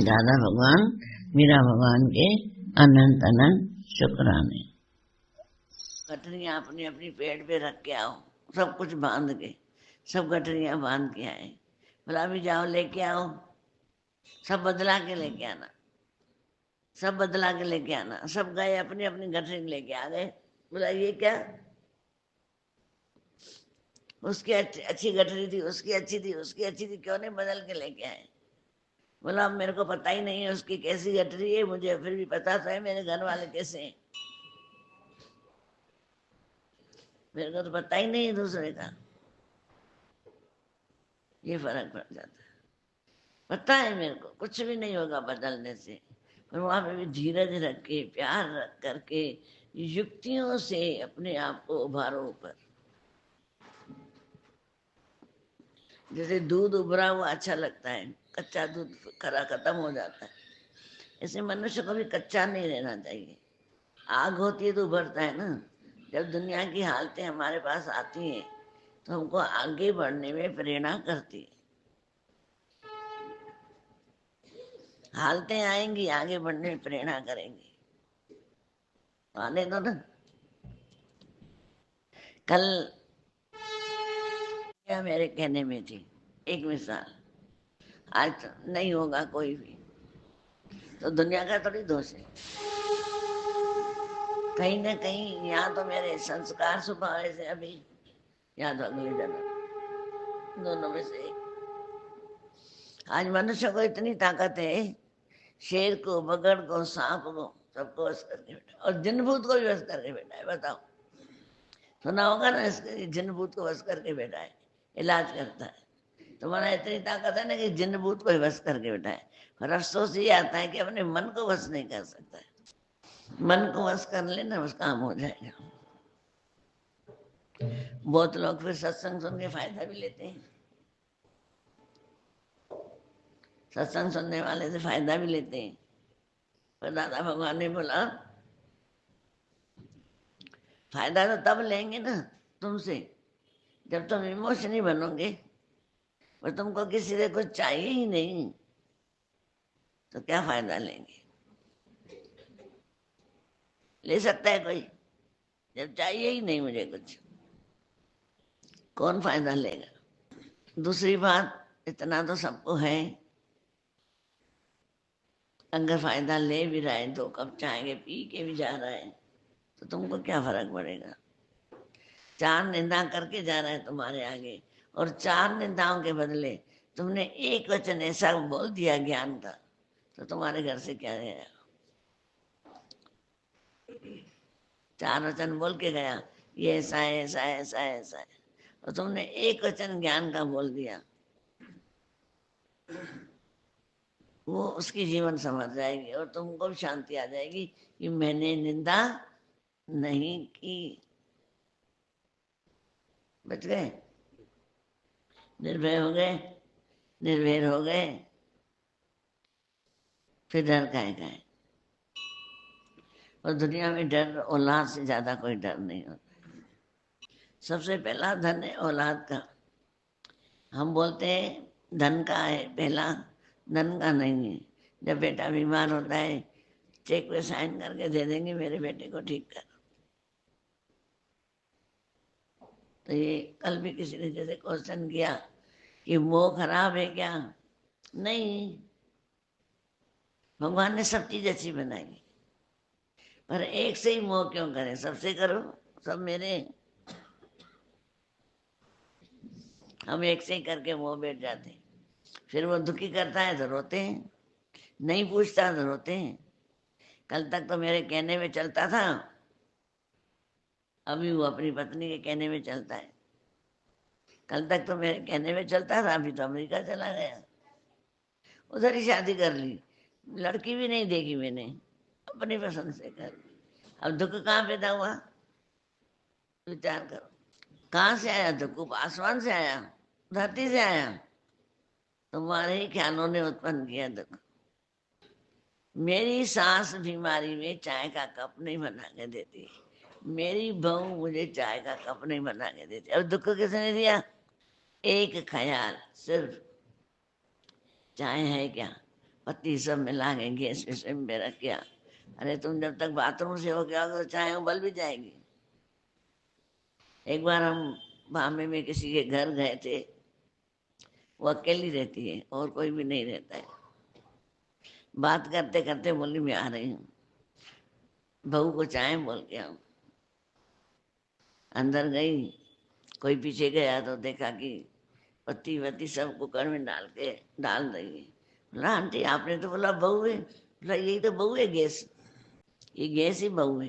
दादा भगवान मीरा भगवान के अनंत अनंत शुक्राने। गठरियाँ अपनी अपनी पेट पे रख के आओ, सब कुछ बांध के, सब गठरियाँ बांध के आए। बोला भी जाओ लेके आओ, सब बदला के लेके आना, सब बदला के लेके आना। सब गए अपनी अपनी गठरी लेके आ गए। बोला ये क्या, उसकी अच्छी गठरी थी, उसकी अच्छी थी, उसकी अच्छी थी, क्यों नहीं बदल के लेके आए। बोला अब मेरे को पता ही नहीं है उसकी कैसी गठरी है, मुझे फिर भी पता तो है मेरे घर वाले कैसे हैं, मेरे को तो पता ही नहीं है दूसरे का। ये फर्क पड़ जाता है। पता है मेरे को कुछ भी नहीं होगा बदलने से, पर वहां पे भी धीरज रख के, प्यार रख करके, युक्तियों से अपने आप को उभारो ऊपर। जैसे दूध उभरा हुआ अच्छा लगता है, कच्चा दूध खरा खत्म हो जाता है, ऐसे मनुष्य को भी कच्चा नहीं रहना चाहिए। आग होती है तो उभरता है ना। जब दुनिया की हालतें हमारे पास आती हैं तो हमको आगे बढ़ने में प्रेरणा करती है। हालतें आएंगी, आगे बढ़ने में प्रेरणा करेंगी, आने दो ना। कल क्या मेरे कहने में थी एक मिसाल, आज तो नहीं होगा कोई भी, तो दुनिया का थोड़ी दोष है। कहीं ना कहीं या तो मेरे संस्कार स्वभाव से अभी, या तो अगले जन्म, दोनों में से एक। आज मनुष्य को इतनी ताकत है, शेर को, बगड़ को, सांप को, सबको वश करके बैठा, और जिन भूत को भी वश करके बैठा है। बताओ, सुना होगा ना, इसके जिन भूत को वश करके बैठा है, इलाज करता है। तुम्हारा इतनी ताकत है ना कि जिन भूत को वश करके बैठा है, पर अफसोस ये आता है कि अपने मन को वश नहीं कर सकता है। मन को वश कर लेना, बस काम हो जाएगा। बहुत लोग फिर सत्संग सुन के फायदा भी लेते हैं, सत्संग सुनने वाले से फायदा भी लेते हैं। पर दादा भगवान ने बोला फायदा तो तब लेंगे ना तुमसे जब तुम इमोशनली बनोगे, पर तुमको किसी से कुछ चाहिए ही नहीं तो क्या फायदा लेंगे। ले सकता है कोई, जब चाहिए ही नहीं मुझे कुछ, कौन फायदा लेगा। दूसरी बात, इतना तो सबको है, अगर फायदा ले भी रहा है, 2 कप चाय के पी के भी जा रहा है, तो तुमको क्या फर्क पड़ेगा। 4 निंदा करके जा रहा है तुम्हारे आगे, और 4 निंदाओं के बदले तुमने एक वचन ऐसा बोल दिया ज्ञान का, तो तुम्हारे घर से क्या गया। 4 वचन बोल के गया, ये ऐसा है, ऐसा है, ऐसा है, ऐसा है, और तुमने एक वचन ज्ञान का बोल दिया, वो उसकी जीवन समझ जाएगी और तुमको भी शांति आ जाएगी कि मैंने निंदा नहीं की। बच गए, निर्भय हो गए, निर्भय हो गए, फिर डर काहे का है। और दुनिया में डर औलाद से ज्यादा कोई डर नहीं होता। सबसे पहला धन है औलाद का। हम बोलते हैं धन का है पहला, धन का नहीं है। जब बेटा बीमार होता है, चेक पे साइन करके दे देंगे मेरे बेटे को ठीक कर। तो ये कल भी किसी ने जैसे क्वेश्चन किया कि मोह खराब है क्या, नहीं, भगवान ने सब चीज अच्छी बनाई, पर एक से ही मोह क्यों करें, सबसे करो, सब मेरे। हम एक से ही करके मोह बैठ जाते हैं, फिर वो दुखी करता है तो रोते हैं, नहीं पूछता तो रोते हैं। कल तक तो मेरे कहने में चलता था, अभी वो अपनी पत्नी के कहने में चलता है। कल तक तो मेरे कहने में चलता था, अभी तो अमेरिका चला गया, उधर ही शादी कर ली, लड़की भी नहीं देखी मैंने, अपनी पसंद से कर ली। अब दुख कहाँ पैदा हुआ, विचार करो। कहाँ से आया दुख, आसमान से आया, धरती से आया, तुम्हारे ही ख्यालों ने उत्पन्न किया दुख। मेरी सास बीमारी में चाय का कप नहीं बना के देती, मेरी बहू मुझे चाय का कप नहीं बना के देती, अब दुख किसने दिया, एक ख्याल, सिर्फ चाय है क्या, पत्ती सब मिला के गैस पे सिम पे रख गया। अरे तुम जब तक बाथरूम से हो गया तो चाहे उबल भी जाएगी। एक बार हम बॉम्बे में किसी के घर गए थे, वो अकेली रहती है और कोई भी नहीं रहता है। बात करते करते बोली मैं आ रही हूँ, बहू को चाय बोल के आऊँ। अंदर गई, कोई पीछे गया तो देखा कि पत्ती वत्ती सब कुकर में डाल रही है। बोला आंटी आपने तो बोला बहू है। बोला यही तो बहू है, गैस, ये गैस ही बहू है,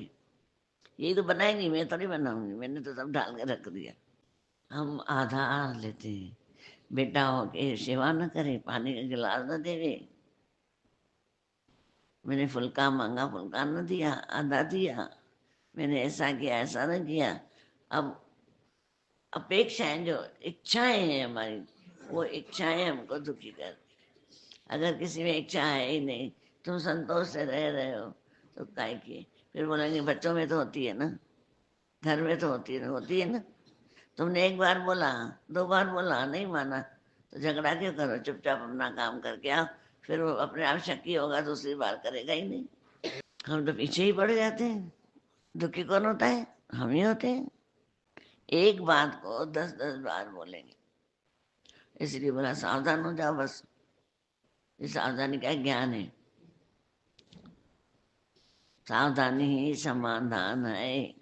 यही तो बनाएंगी, मैं थोड़ी बनाऊंगी, मैंने तो सब डाल के रख दिया। हम आधार लेते हैं, बेटा हो के सेवा न करे, पानी का गिलास न देवे। मैंने फुल्का मांगा, फुल्का न दिया, आधा दिया। मैंने ऐसा किया, ऐसा न किया। अब अपेक्षाएं, जो इच्छाएं हैं हमारी, वो इच्छाएं हमको दुखी कर। अगर किसी में इच्छा है ही नहीं, तुम संतोष से रह रहे हो, तो काय की। फिर बोलेंगे बच्चों में तो होती है ना, घर में तो होती है ना। तुमने एक बार बोला, 2 बार बोला, नहीं माना, तो झगड़ा क्यों करो, चुपचाप अपना काम करके आओ। फिर वो अपने आप शक्की होगा, दूसरी बार करेगा ही नहीं। हम तो पीछे ही पड़ जाते हैं। दुखी कौन होता है? हम ही होते हैं। एक बात को 10-10 बार बोलेंगे। इसलिए बोला सावधान हो जाओ बस। इस सावधानी का ज्ञान है। सावधानी ही समाधान है।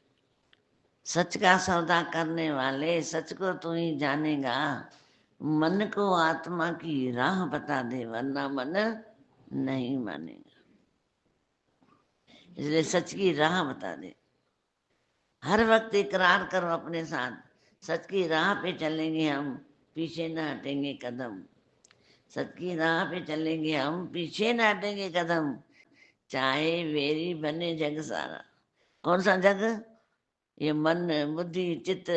सच का सौदा करने वाले, सच को तू ही जानेगा। मन को आत्मा की राह बता दे, वरना मन नहीं मानेगा। इसलिए सच की राह बता दे। हर वक्त इकरार करो अपने साथ, सच की राह पे चलेंगे हम, पीछे न हटेंगे कदम। सच की राह पे चलेंगे हम, पीछे न हटेंगे कदम। चाहे वेरी बने जग सारा। कौन सा जग? ये मन बुद्धि चित्त,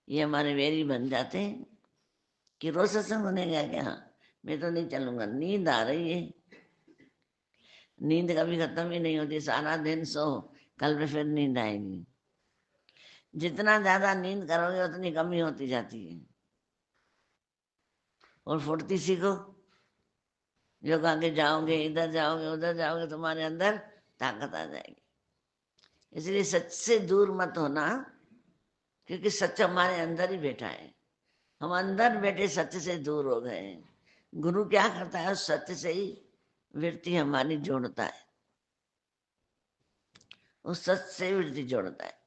ये हमारे वेरी बन जाते हैं। कि रोज सत्संग सुनेगा क्या? मैं तो नहीं चलूंगा, नींद आ रही है। नींद कभी खत्म ही नहीं होती, सारा दिन सो, कल पे फिर नींद आएगी। जितना ज्यादा नींद करोगे उतनी कमी होती जाती है। और फुर्ती सीखो। जो आगे जाओगे, इधर जाओगे, उधर जाओगे, तुम्हारे अंदर ताकत आ जाएगी। इसलिए सच से दूर मत होना, क्योंकि सच हमारे अंदर ही बैठा है। हम अंदर बैठे सत्य से दूर हो गए हैं। गुरु क्या करता है? उस सत्य से ही वृत्ति हमारी जोड़ता है, उस सत्य से वृत्ति जोड़ता है।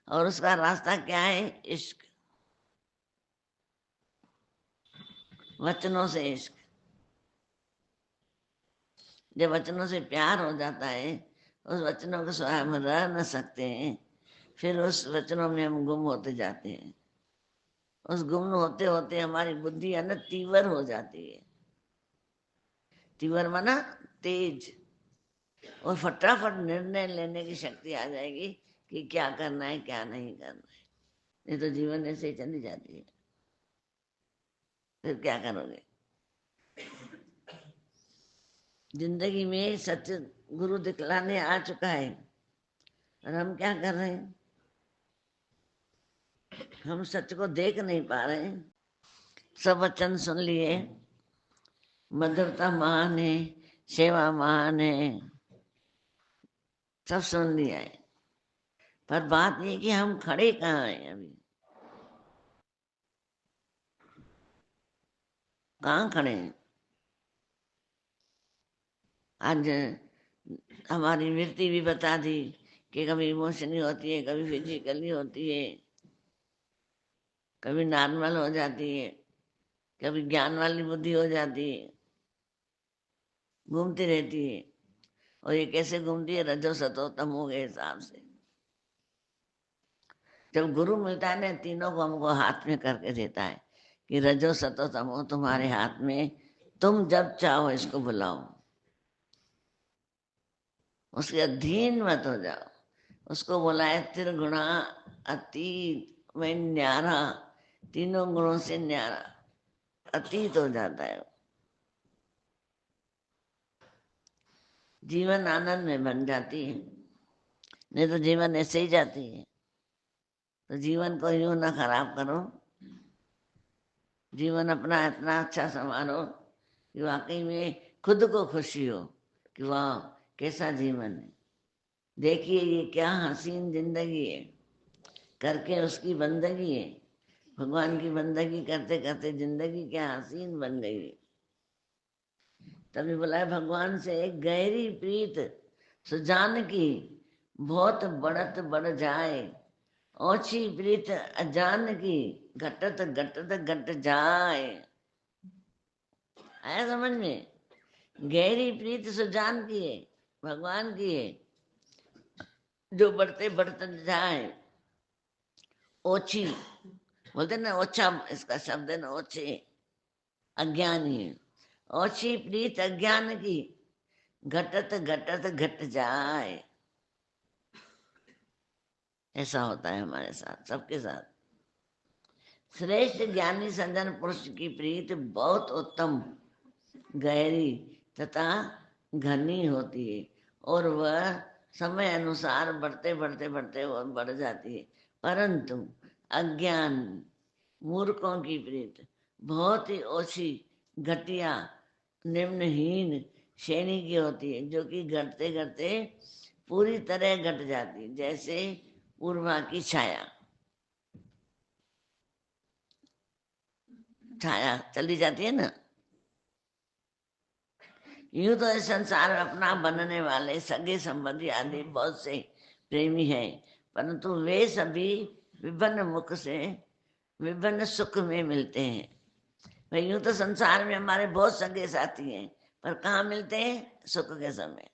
और उसका रास्ता क्या है? इश्क, वचनों से इश्क। जब वचनों से प्यार हो जाता है, उस वचनों के सिवा हम रह न सकते हैं। फिर उस वचनों में हम गुम होते जाते हैं। उस गुम होते होते हमारी बुद्धि है ना तीव्र हो जाती है। तीव्र माना तेज। और फटाफट निर्णय लेने की शक्ति आ जाएगी कि क्या करना है, क्या नहीं करना है। नहीं तो जीवन ऐसे ही चली जाती है। फिर क्या करोगे? जिंदगी में सत्य गुरु दिखलाने आ चुका है, और हम क्या कर रहे हैं? हम सत्य को देख नहीं पा रहे हैं। सब वचन सुन लिए, मधुरता महान है, सेवा महान है, सब सुन लिया है। पर बात ये कि हम खड़े कहाँ हैं अभी? कहाँ खड़े हैं? आज हमारी वृत्ति भी बता दी कि कभी इमोशनली होती है, कभी फिजिकली होती है, कभी नॉर्मल हो जाती है, कभी ज्ञान वाली बुद्धि हो जाती है, घूमती रहती है। और ये कैसे घूमती है? रजो सतो तमो के हिसाब से। जब गुरु मिलता है ना, तीनों को हमको हाथ में करके देता है कि रजो सतो तमो तुम्हारे हाथ में, तुम जब चाहो इसको बुलाओ। उसके अधीन मत हो जाओ। उसको बोला है त्रिगुणा अतीत में न्यारा, तीनों गुणों से न्यारा, अतीत हो जाता है। जीवन आनंद में बन जाती है। नहीं तो जीवन ऐसे ही जाती है। तो जीवन को यूं ना खराब करो। जीवन अपना इतना अच्छा संवारो कि वाकई में खुद को खुशी हो कि वाह कैसा जीवन है, देखिए ये क्या हसीन जिंदगी है, करके उसकी बंदगी है। भगवान की बंदगी करते करते जिंदगी क्या हसीन बन गई है। तभी बोला है भगवान से एक गहरी प्रीत सुजान की, बहुत बढ़त बढ़ जाए, ओछी प्रीत अजान की, घटत घटत घट जाए। आया समझ में? गहरी प्रीत सुजान की है, भगवान की है, जो बढ़ते बढ़ते जाए। ओछी बोलते ना, ओछा इसका शब्द है ना, ओछे अज्ञानी है। ओछी प्रीत अज्ञान की, घटत घटत घट जाए। ऐसा होता है हमारे साथ, सबके साथ। श्रेष्ठ ज्ञानी सज्जन पुरुष की प्रीत बहुत उत्तम, गहरी तथा घनी होती है, और वह समय अनुसार बढ़ते बढ़ते बढ़ते और बढ़ जाती है। परंतु अज्ञान मूर्खों की प्रीत बहुत ही ओछी, घटिया, निम्नहीन श्रेणी की होती है, जो कि घटते घटते पूरी तरह घट जाती है, जैसे पूर्वा की छाया। छाया चली जाती है ना। यूं तो इस संसार में अपना बनने वाले सगे संबंधी आदि बहुत से प्रेमी हैं, परंतु वे सभी विभिन्न मुख से विभिन्न सुख में मिलते हैं। भाई यूं तो संसार में हमारे बहुत सगे साथी हैं, पर कहाँ मिलते हैं? सुख के समय।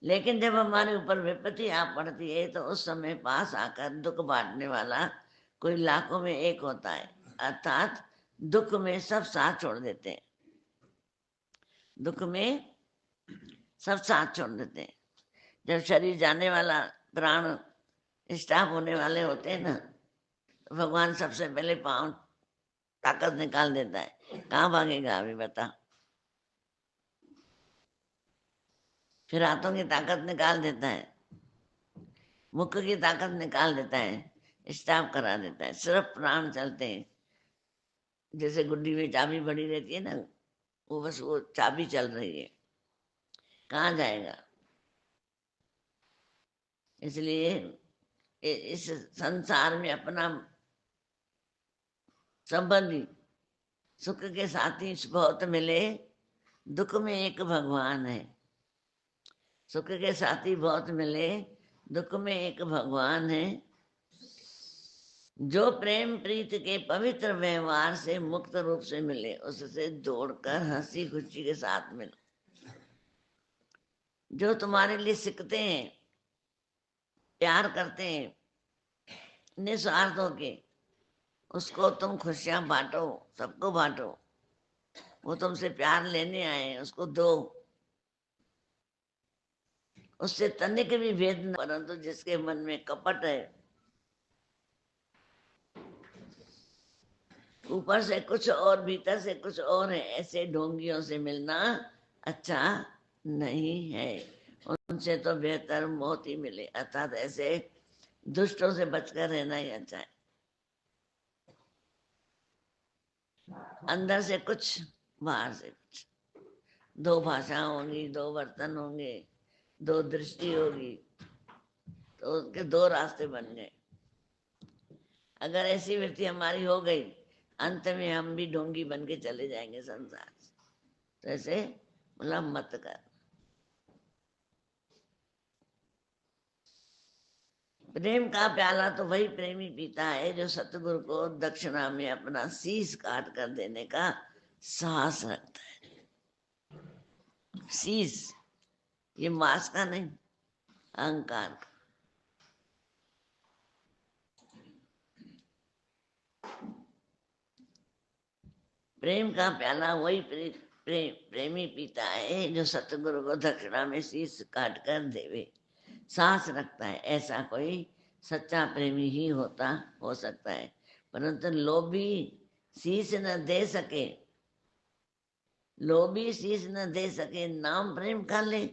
लेकिन जब हमारे ऊपर विपत्ति आ पड़ती है तो उस समय पास आकर दुख बांटने वाला कोई लाखों में एक होता है, अर्थात दुख में सब साथ छोड़ देते हैं। दुख में सब साथ छोड़ देते हैं। जब शरीर जाने वाला, प्राण स्टाफ होने वाले होते हैं ना, तो भगवान सबसे पहले पांव ताकत निकाल देता है। कहाँ भागेगा अभी बता। फिर हाथों की ताकत निकाल देता है, मुख की ताकत निकाल देता है, स्टाफ करा देता है, सिर्फ प्राण चलते हैं। जैसे गुड्डी में चाबी पड़ी रहती है ना, वो बस वो चाबी चल रही है, कहाँ जाएगा। इसलिए इस संसार में अपना संबंधी सुख के साथी बहुत मिले, दुख में एक भगवान है। सुख के साथी बहुत मिले, दुख में एक भगवान है। जो प्रेम प्रीत के पवित्र व्यवहार से मुक्त रूप से मिले, उससे दौड़कर हंसी खुशी के साथ मिलो। जो तुम्हारे लिए सीखते हैं, प्यार करते हैं निस्वार्थ होके, उसको तुम खुशियां बांटो, सबको बांटो। वो तुमसे प्यार लेने आए, उसको दो। उससे तनिक भी भेद न, परंतु जिसके मन में कपट है, ऊपर से कुछ और भीतर से कुछ और है, ऐसे ढोंगियों से मिलना अच्छा नहीं है। उनसे तो बेहतर मौत ही मिले, अर्थात ऐसे दुष्टों से बचकर रहना ही अच्छा है। अंदर से कुछ, बाहर से कुछ। दो भाषा होंगी, दो बर्तन होंगे, दो दृष्टि होगी, तो उसके दो रास्ते बन गए। अगर ऐसी वृत्ति हमारी हो गई, अंत में हम भी ढोंगी बन के चले जाएंगे संसार से। तो ऐसे बोला मत कर। प्रेम का प्याला तो वही प्रेमी पीता है जो सतगुरु को दक्षिणा में अपना शीश काट कर देने का साहस रखता है। शीश, ये मांस का नहीं, अहंकार का। प्रेम का प्याला वही प्रेमी पीता है जो सतगुरु को दक्षिणा में शीश काट कर देवे, साहस रखता है। ऐसा कोई सच्चा प्रेमी ही हो सकता है। परंतु लोभी शीश न दे सके, लोभी शीश न दे सके, नाम प्रेम का ले।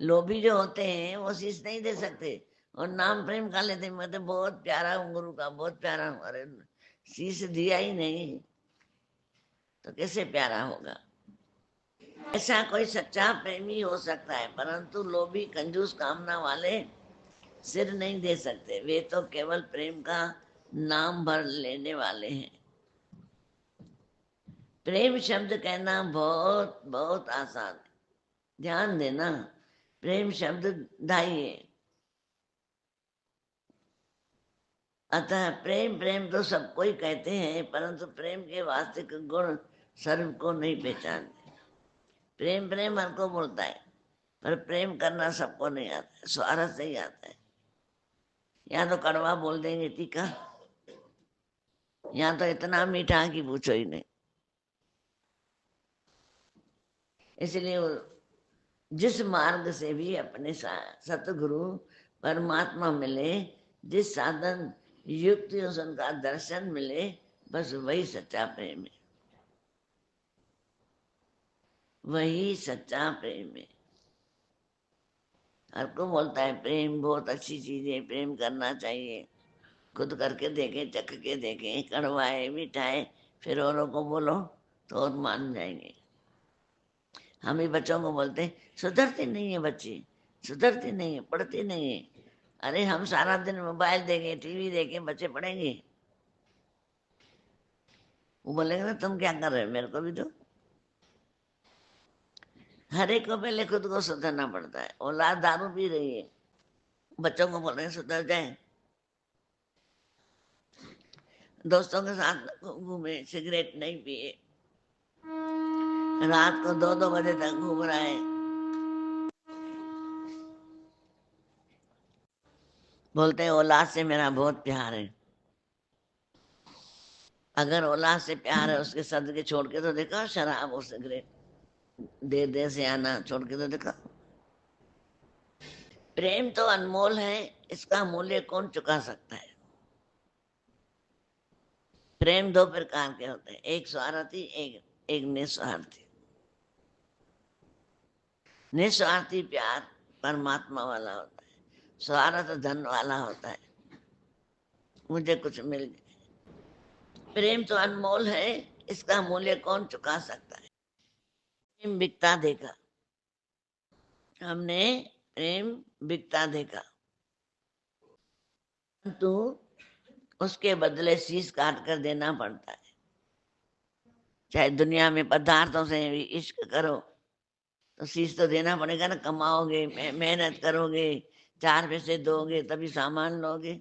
लोभी जो होते हैं वो शीश नहीं दे सकते, और नाम प्रेम का लेते। मैं तो बहुत प्यारा हूँ गुरु का, बहुत प्यारा हूँ। अरे शीश दिया ही नहीं तो कैसे प्यारा होगा। ऐसा कोई सच्चा प्रेमी हो सकता है, परंतु लोभी कंजूस कामना वाले सिर नहीं दे सकते। वे तो केवल प्रेम का नाम भर लेने वाले हैं। प्रेम शब्द कहना बहुत बहुत आसान है, ध्यान देना। प्रेम शब्द दाई है। अतः प्रेम प्रेम तो सबको ही कहते हैं, परंतु प्रेम के वास्तविक गुण सर्व को नहीं पहचानते। प्रेम प्रेम हर को बोलता है, पर प्रेम करना सबको नहीं आता है, स्वार्थ से ही आता है। या तो कड़वा बोल देंगे तीखा, या तो इतना मीठा कि पूछो ही नहीं। इसलिए जिस मार्ग से भी अपने सतगुरु परमात्मा मिले, जिस साधन युक्ति उनका दर्शन मिले, बस वही सच्चा प्रेम है, वही सच्चा प्रेम है। हर को बोलता है प्रेम बहुत अच्छी चीज है, प्रेम करना चाहिए। खुद करके देखे, चख के देखे, कड़वा है मीठा है, फिर औरों को बोलो तो और मान जाएंगे। हम ही बच्चों को बोलते सुधरती नहीं है बच्ची, सुधरती नहीं है, पढ़ती नहीं है। अरे हम सारा दिन मोबाइल देंगे, टीवी देखें, बच्चे पढ़ेंगे? वो बोलेंगे ना तुम क्या कर रहे हो, मेरे को भी दो। हर एक को पहले खुद को सुधरना पड़ता है। औलाद दारू पी रही है, बच्चों को बोल रहे हैं सुधर जाए। दोस्तों के साथ घूमे, सिगरेट नहीं पिए, रात को 2-2 बजे तक घूम रहा है, बोलते हैं औलाद से मेरा बहुत प्यार है। अगर औलाद से प्यार है, उसके सदके छोड़ के तो देखा शराब और सिगरेट, देर से आना छोड़ के तो देखा। प्रेम तो अनमोल है, इसका मूल्य कौन चुका सकता है। प्रेम 2 प्रकार के होते हैं, एक स्वार्थी, एक निस्वार्थी। निस्वार्थी प्यार परमात्मा वाला होता है, स्वार्थ धन वाला होता है, मुझे कुछ मिल जाए। प्रेम तो अनमोल है, इसका मूल्य कौन चुका सकता है। प्रेम बिकता देखा हमने, प्रेम बिकता देखा, तो उसके बदले शीश काट कर देना पड़ता है। चाहे दुनिया में पदार्थों से भी इश्क करो तो शीश तो देना पड़ेगा ना। कमाओगे, मेहनत करोगे, 4 पैसे दोगे तभी सामान लोगे।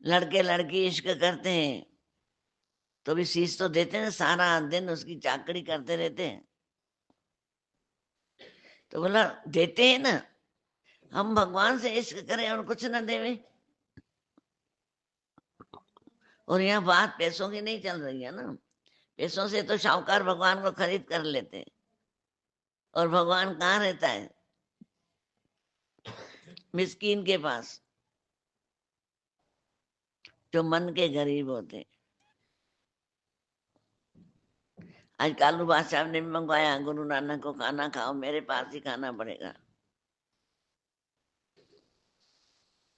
लड़के लड़की इश्क करते हैं तो भी शीश तो देते हैं, सारा दिन उसकी चाकरी करते रहते हैं। तो बोला देते हैं ना, हम भगवान से इश्क करें और कुछ ना देवे। और यहाँ बात पैसों की नहीं चल रही है ना। पैसों से तो शाहूकार भगवान को खरीद कर लेते हैं, और भगवान कहाँ रहता है? मिस्कीन के पास, जो मन के गरीब होते हैं। आज कालू बादशाह ने मंगवाया गुरु नानक को खाना खाओ, मेरे पास ही खाना पड़ेगा।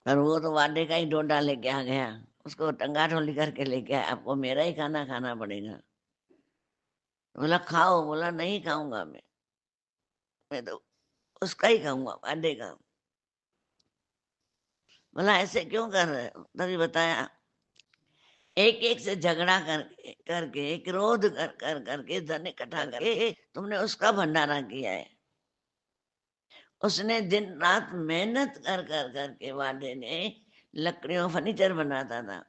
पर वो तो वाडे का ही डोडा लेके आ गया, उसको टंगा ठोली करके लेके आया, आपको मेरा ही खाना खाना पड़ेगा। बोला खाओ, बोला नहीं खाऊंगा मैं तो उसका ही खाऊंगा, वाडे का। बोला ऐसे क्यों कर रहे हो? तभी बताया, एक एक से झगड़ा करके करके, क्रोध कर कर करके, धन इकट्ठा करके तुमने उसका भंडारा किया है। उसने दिन रात मेहनत कर कर करके वाडे ने लकड़ियों फर्नीचर बनाता था।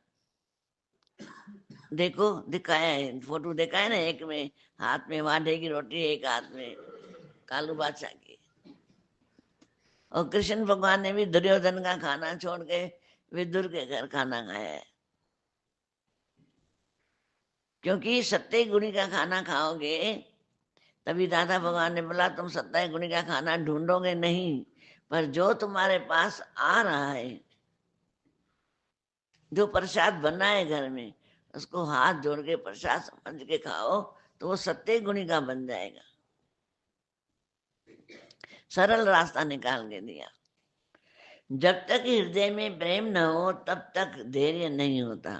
देखो दिखाया है, फोटो देखा है ना, एक में हाथ में वाडे की रोटी, एक हाथ में कालू बादशाह की। और कृष्ण भगवान ने भी दुर्योधन का खाना छोड़ के विदुर के घर खाना खाया है। क्योंकि सत्य गुणी का खाना खाओगे तभी दादा भगवान ने बोला तुम सत्य गुणी का खाना ढूंढोगे नहीं, पर जो तुम्हारे पास आ रहा है, जो प्रसाद बना है घर में, उसको हाथ जोड़ के प्रसाद समझ के खाओ तो वो सत्य गुणी का बन जाएगा। सरल रास्ता निकाल के दिया। जब तक हृदय में प्रेम न हो तब तक धैर्य नहीं होता।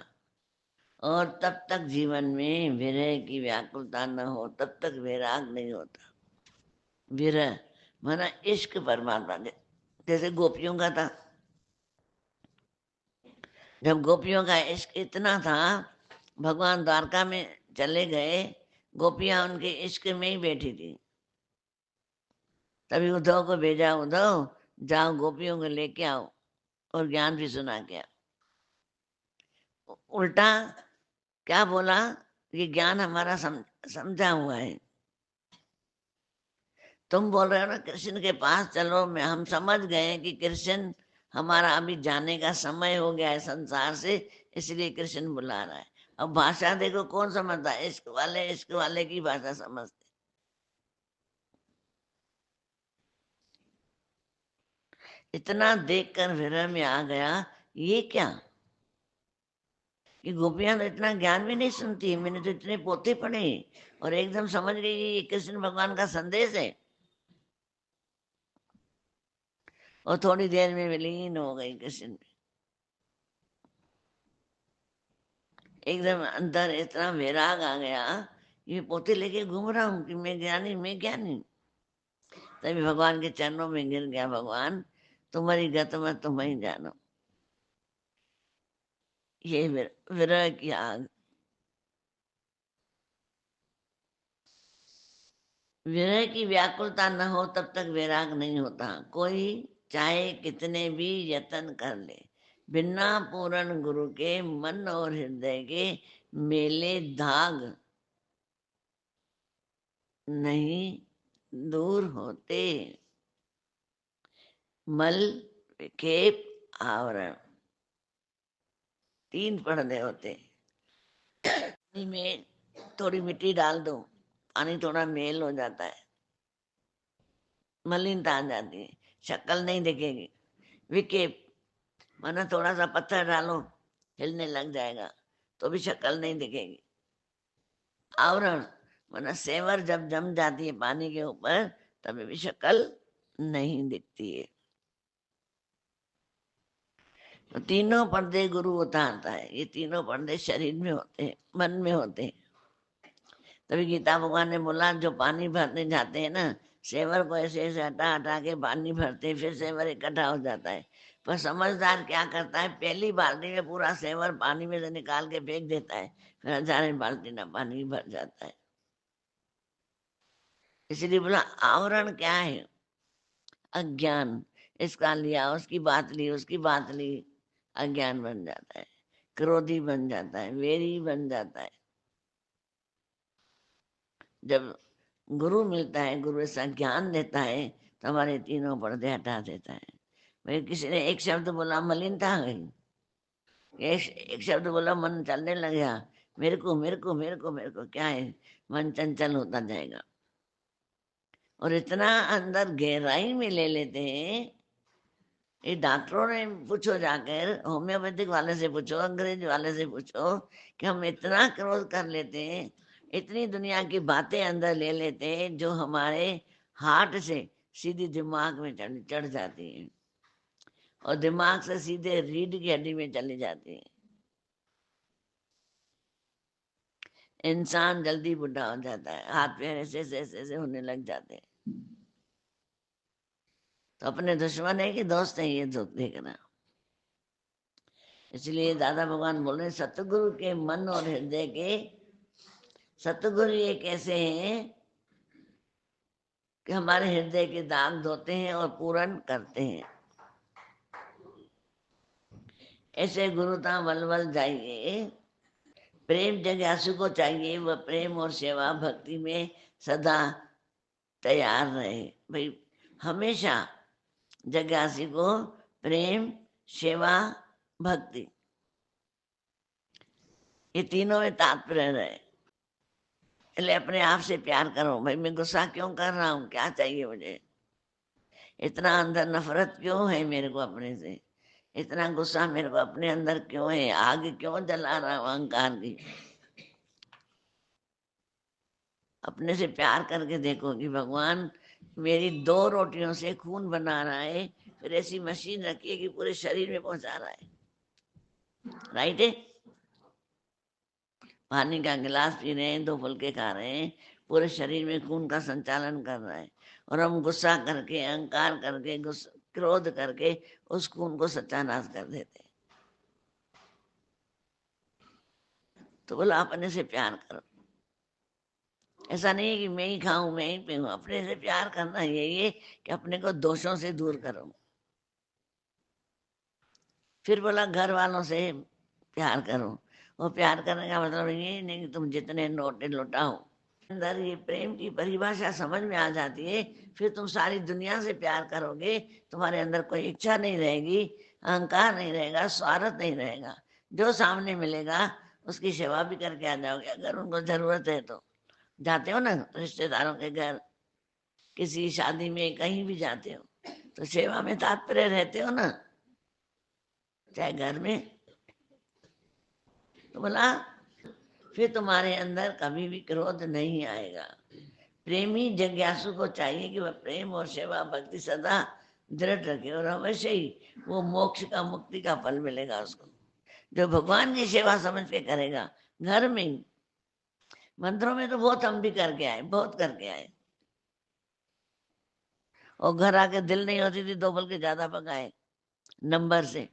और तब तक जीवन में विरह की व्याकुलता न हो तब तक वैराग नहीं होता। विरह माना इश्क परमात्मा, जैसे गोपियों का था। जब गोपियों का इश्क इतना था, भगवान द्वारका में चले गए, गोपियां उनके इश्क में ही बैठी थी। तभी उद्धव को भेजा, उद्धव जाओ गोपियों को लेके आओ और ज्ञान भी सुना के आओ। उल्टा क्या बोला, ये ज्ञान हमारा समझा हुआ है, तुम बोल रहे हो ना कृष्ण के पास चलो, मैं हम समझ गए कि कृष्ण हमारा अभी जाने का समय हो गया है संसार से, इसलिए कृष्ण बुला रहा है। अब भाषा देखो कौन समझता है, इश्क वाले की भाषा समझते। इतना देखकर विरह में आ गया, ये क्या कि गोपियां तो इतना ज्ञान भी नहीं सुनती, मैंने तो इतने पोते पढ़े और एकदम समझ गई ये कृष्ण भगवान का संदेश है, और थोड़ी देर में विलीन हो गई कृष्ण में। एकदम अंदर इतना वैराग आ गया, ये पोते लेके घूम रहा हूँ कि मैं ज्ञानी, मैं ज्ञानी। तभी भगवान के चरणों में गिर गया, भगवान तुम्हारी गत मत तुम ही जानो। ये विरह की आग। विरह की व्याकुलता न हो तब तक वैराग नहीं होता। कोई चाहे कितने भी यत्न कर ले, बिना पूर्ण गुरु के मन और हृदय के मेले दाग नहीं दूर होते। मल, विक्षेप, आवरण, तीन पर्दे होते। पानी में थोड़ी मिट्टी डाल दो, पानी थोड़ा मेल हो जाता है, मलिनता आ जाती है, शक्ल नहीं दिखेगी। विक्षेप माना थोड़ा सा पत्थर डालो, हिलने लग जाएगा तो भी शक्ल नहीं दिखेगी। आवरण माना सेवर जब जम जाती है पानी के ऊपर तभी भी शक्ल नहीं दिखती है। तो तीनों पर्दे गुरु उतारता है, ये तीनों पर्दे शरीर में होते हैं, मन में होते हैं। तभी गीता भगवान ने बोला, जो पानी भरने जाते हैं ना, सेवर को ऐसे ऐसे हटा हटा के पानी भरते, फिर सेवर इकट्ठा हो जाता है। पर समझदार क्या करता है, पहली बाल्टी में पूरा सेवर पानी में से निकाल के फेंक देता है, फिर हजारों बाल्टी ना पानी भर जाता है। इसलिए बोला आवरण क्या है, अज्ञान। इसका लिया, उसकी बात ली, उसकी बात ली, अज्ञान बन जाता है, क्रोधी बन जाता है, वेरी बन जाता है। जब गुरु मिलता है, गुरु ऐसा ज्ञान देता है तो हमारे तीनों पर्दे हटा देता है। भाई किसी ने एक शब्द बोला, मलिनता आ गई, एक शब्द बोला, मन चलने लग गया, मेरे को मेरे को मेरे को मेरे को, क्या है, मन चंचल होता जाएगा। और इतना अंदर गहराई में ले लेते हैं, ये डॉक्टरों ने पूछो, जाकर होम्योपैथिक वाले से पूछो, अंग्रेज वाले से पूछो, कि हम इतना क्रोध कर लेते हैं, इतनी दुनिया की बातें अंदर ले लेते हैं जो हमारे हार्ट से सीधी दिमाग में चढ़ जाती है, और दिमाग से सीधे रीढ़ की हड्डी में चली जाती है। इंसान जल्दी बुढ़ा हो जाता है, हाथ पैर ऐसे ऐसे ऐसे ऐसे होने लग जाते हैं। तो अपने दुश्मन है कि दोस्त है, ये देखना। इसलिए दादा भगवान बोल रहे, सतगुरु के मन और हृदय के, सतगुरु ये कैसे हैं कि हमारे हृदय के दाग धोते हैं और पूर्ण करते हैं। ऐसे गुरुता वलवल जाइए, प्रेम जिज्ञासु को चाहिए वह प्रेम और सेवा भक्ति में सदा तैयार रहे। भाई हमेशा जिज्ञासु को प्रेम, सेवा, भक्ति, ये तीनों में तात्पर्य रहे। इसलिए अपने आप से प्यार करो। भाई मैं गुस्सा क्यों कर रहा हूँ, क्या चाहिए मुझे, इतना अंदर नफरत क्यों है मेरे को अपने से, इतना गुस्सा मेरे को अपने अंदर क्यों है, आग क्यों जला रहा हूँ अहंकार की। अपने से प्यार करके देखो कि भगवान मेरी दो रोटियों से खून बना रहा है, फिर ऐसी मशीन रखी है कि पूरे शरीर में पहुंचा रहा है। राइट है। पानी का गिलास पी रहे हैं, 2 फुलके खा रहे हैं, पूरे शरीर में खून का संचालन कर रहा है, और हम गुस्सा करके, अहंकार करके, क्रोध करके उस खून को सत्यानाश कर देते हैं। तो बोला अपने से प्यार करो। ऐसा नहीं है कि मैं ही खाऊं, मैं ही पीऊं। अपने से प्यार करना यही है कि अपने को दोषों से दूर करो। फिर बोला घर वालों से प्यार करो। वो प्यार करने का मतलब ये नहीं कि तुम जितने नोटे लुटाओ। अंदर ये प्रेम की परिभाषा समझ में आ जाती है, फिर तुम सारी दुनिया से प्यार करोगे। तुम्हारे अंदर कोई इच्छा नहीं रहेगी, अहंकार नहीं रहेगा, स्वार्थ नहीं रहेगा। जो सामने मिलेगा उसकी सेवा भी करके आ जाओगे, अगर उनको जरूरत है तो। जाते हो ना रिश्तेदारों के घर, किसी शादी में, कहीं भी जाते हो तो सेवा में तात्पर्य रहते हो ना, चाहे घर में। तो बोला फिर तुम्हारे अंदर कभी भी क्रोध नहीं आएगा। प्रेमी जिज्ञासु को चाहिए कि वह प्रेम और सेवा भक्ति सदा दृढ़ रखे, और अवश्य ही वो मोक्ष का, मुक्ति का फल मिलेगा उसको, जो भगवान की सेवा समझ के करेगा। घर में ही, मंदिरों में तो बहुत हम भी करके आए, बहुत करके आए, और घर आके दिल नहीं होती थी 2 बल्कि ज्यादा पकाए नंबर से।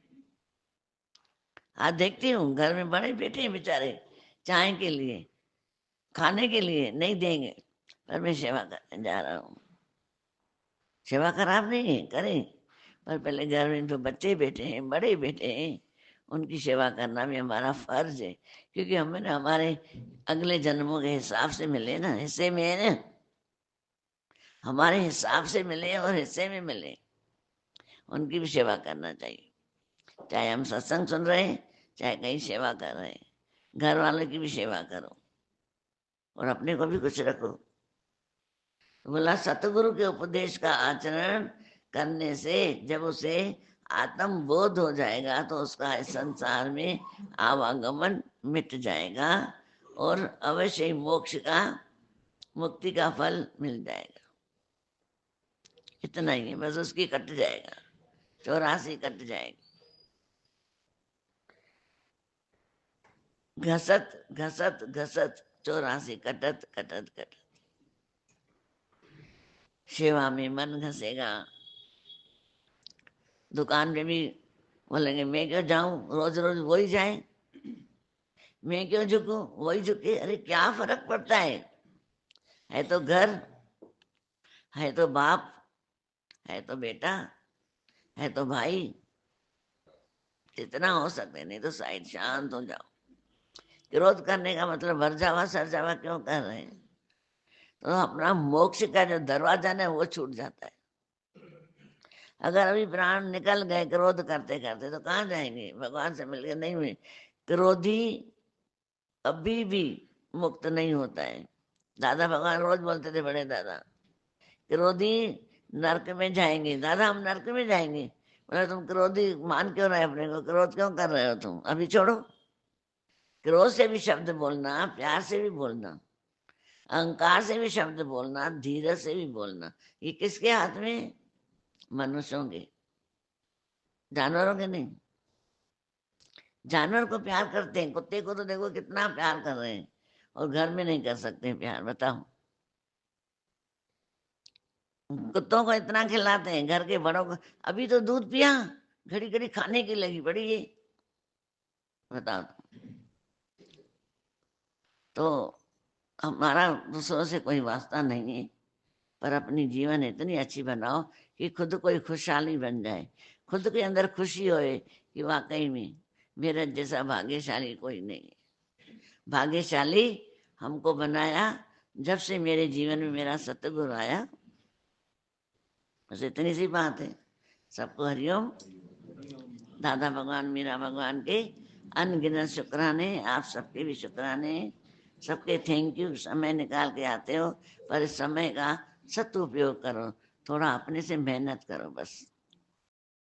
आज देखती हूँ घर में बड़े बेटे हैं बेचारे, चाय के लिए, खाने के लिए नहीं देंगे, पर मैं सेवा करने जा रहा हूँ। सेवा खराब नहीं है, करें, पर पहले घर में जो बच्चे बैठे हैं, बड़े बैठे हैं, उनकी सेवा करना भी हमारा फर्ज है, क्योंकि हमें ना हमारे अगले जन्मों के हिसाब से मिले ना, हिस्से में है ना, हमारे हिसाब से मिले और हिस्से में मिले, उनकी भी सेवा करना चाहिए। चाहे हम सत्संग सुन रहे हैं, चाहे कहीं सेवा कर रहे हैं, घर वालों की भी सेवा करो और अपने को भी कुछ रखो। तो बोला सतगुरु के उपदेश का आचरण करने से जब उसे आत्म बोध हो जाएगा तो उसका इस संसार में आवागमन मिट जाएगा और अवश्य ही मोक्ष का, मुक्ति का फल मिल जाएगा। इतना ही है बस, उसकी कट जाएगा, 84 कट जाएगा। घसत घसत घसत 84 कटत कटत कटत। सेवा में मन घसेगा, दुकान में भी बोलेंगे मैं क्यों जाऊं, रोज रोज वही जाए, मैं क्यों झुकूं, वही झुके। अरे क्या फर्क पड़ता है तो घर, है तो बाप, है तो बेटा, है तो भाई। जितना हो सकते, नहीं तो साइड शांत हो जाओ। क्रोध करने का मतलब भर जावा सर जावा क्यों कर रहे हैं? तो अपना मोक्ष का जो दरवाजा ना वो छूट जाता है। अगर अभी प्राण निकल गए क्रोध करते करते तो कहाँ जाएंगे? भगवान से मिलकर नहीं मिले। क्रोधी अभी भी मुक्त नहीं होता है। दादा भगवान रोज बोलते थे, बड़े दादा, क्रोधी नरक में जाएंगे। दादा हम नरक में जाएंगे? बोले तुम क्रोधी मान क्यों रहे अपने को, क्रोध क्यों कर रहे हो तुम? अभी छोड़ो। क्रोध से भी शब्द बोलना, प्यार से भी बोलना, अहंकार से भी शब्द बोलना, धीरज से भी बोलना, ये किसके हाथ में? मनुष्यों के, जानवरों के नहीं। जानवर को प्यार करते हैं, कुत्ते को तो देखो कितना प्यार कर रहे हैं, और घर में नहीं कर सकते प्यार, बताओ। कुत्तों को इतना खिलाते हैं, घर के बड़ों को। अभी तो दूध पिया, घड़ी घड़ी खाने की लगी पड़ी है, बताओ। तो हमारा दूसरों से कोई वास्ता नहीं है, पर अपनी जीवन इतनी अच्छी बनाओ कि खुद कोई खुशहाली बन जाए, खुद के अंदर खुशी होए कि वाकई में मेरा जैसा भाग्यशाली कोई नहीं है। भाग्यशाली हमको बनाया जब से मेरे जीवन में मेरा सतगुरु आया। बस इतनी सी बात है। सबको हरिओम। दादा भगवान, मीरा भगवान के अनगिनत शुक्राने, आप सबके भी शुक्राने। सबके थैंक यू। समय निकाल के आते हो, पर इस समय का सदुपयोग करो, थोड़ा अपने से मेहनत करो बस।